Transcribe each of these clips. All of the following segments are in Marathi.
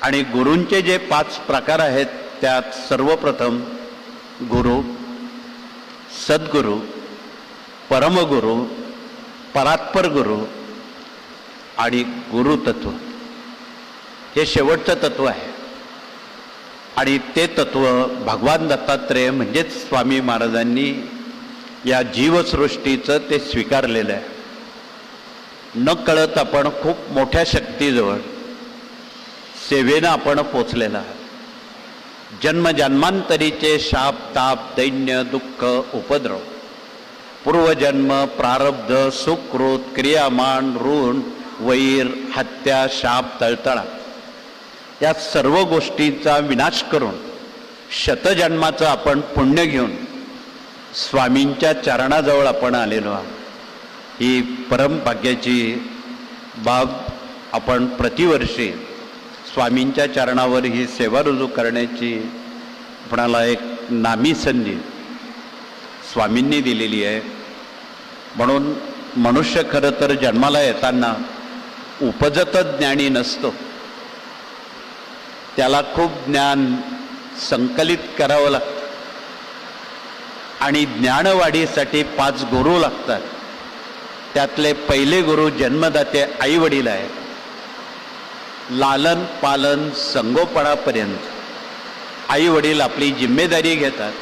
आणि गुरूंचे जे 5 प्रकार आहेत त्यात सर्वप्रथम गुरु, सद्गुरु, परमगुरु, परात्पर गुरु आणि गुरुतत्व हे शेवटचं तत्व आहे. आणि ते तत्व भगवान दत्तात्रेय म्हणजेच स्वामी महाराजांनी या जीवसृष्टीचं ते स्वीकारलेलं आहे. न कळत आपण खूप मोठ्या शक्तीजवळ सेवेनं आपण पोचलेला आहे. जन्मजन्मांतरीचे शाप ताप दैन्य दुःख उपद्रव पूर्वजन्म प्रारब्ध सुकृत क्रियामान ऋण वैर हत्या शाप तळतळा या सर्व गोष्टींचा विनाश करून शतजन्माचं आपण पुण्य घेऊन स्वामींच्या चरणाजवळ आपण आलेलो आहोत. ही परमभाग्याची बाब. आपण प्रतिवर्षी स्वामींच्या चरणावर ही सेवा रुजू करण्याची आपणाला एक नामी संधी स्वामींनी दिलेली आहे. म्हणून मनुष्य खरं तर जन्माला येताना उपजत ज्ञानी नसतो. त्याला खूप ज्ञान संकलित करावं लागतं आणि ज्ञानवाढीसाठी 5 गुरु लागतात. त्यातले पहिले गुरु जन्मदाते आई वडील आहेत. लालन पालन संगोपणापर्यंत आई वडील आपली जिम्मेदारी घेतात.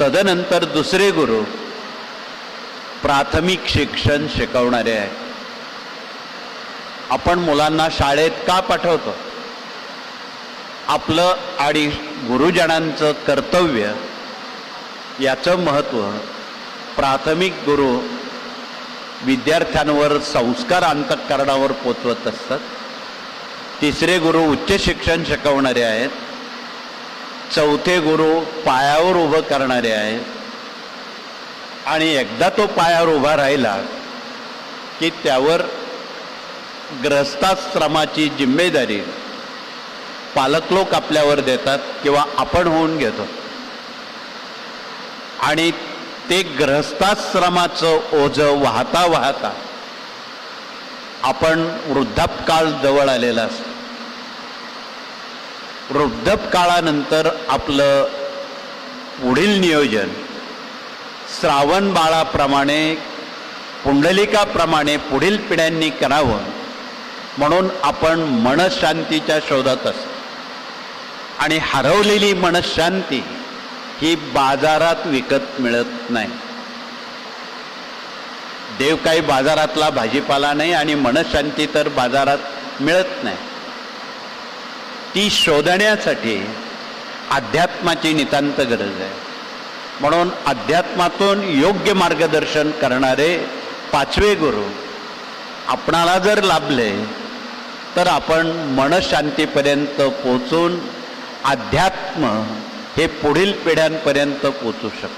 तदनंतर दुसरे गुरु प्राथमिक शिक्षण शिकवणारे आहेत. आपण मुलांना शाळेत का पाठवतो? आपलं आणि गुरुजनांचं कर्तव्य याचं महत्त्व. प्राथमिक गुरु विद्यार्थ्यांवर संस्कार अंतःकरणावर पोचवत असतात. तिसरे गुरु उच्च शिक्षण शिकवणारे आहेत. चौथे गुरु पायावर उभं करणारे आहेत. आणि एकदा तो पायावर उभा राहिला की त्यावर गृहस्थाश्रमाची जिम्मेदारी पालक लोक आपल्यावर देतात किंवा आपण होऊन घेतो. आणि ते गृहस्थाश्रमाचं ओझं वाहता वाहता आपण वृद्धापकाळ जवळ आलेला असतो. वृद्धापकाळानंतर आपलं पुढील नियोजन श्रावण बाळाप्रमाणे पुंडलिकाप्रमाणे पुढील पिढ्यांनी करावं म्हणून आपण मनशांतीच्या शोधात असतो. आणि हरवलेली मनशांती ही बाजारात विकत मिळत नाही. देव काही बाजारातला भाजीपाला नाही आणि मनशांती तर बाजारात मिळत नाही. ती शोधण्यासाठी अध्यात्माची नितांत गरज आहे. म्हणून अध्यात्मातून योग्य मार्गदर्शन करणारे 5वे गुरु आपणाला जर लाभले तर आपण मनशांतीपर्यंत पोचून अध्यात्म हे पुढील पिढ्यांपर्यंत पोचू शकतो.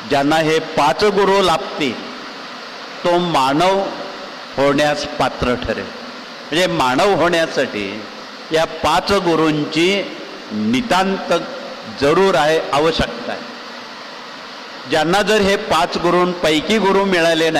ज्यांना हे 5 गुरु लाभतील तो मानव होण्यास पात्र ठरेल. म्हणजे मानव होण्यासाठी या 5 गुरूंची नितांत जरूर आहे, आवश्यकता आहे. ज्यांना जर हे 5 गुरूंपैकी गुरु मिळाले नाही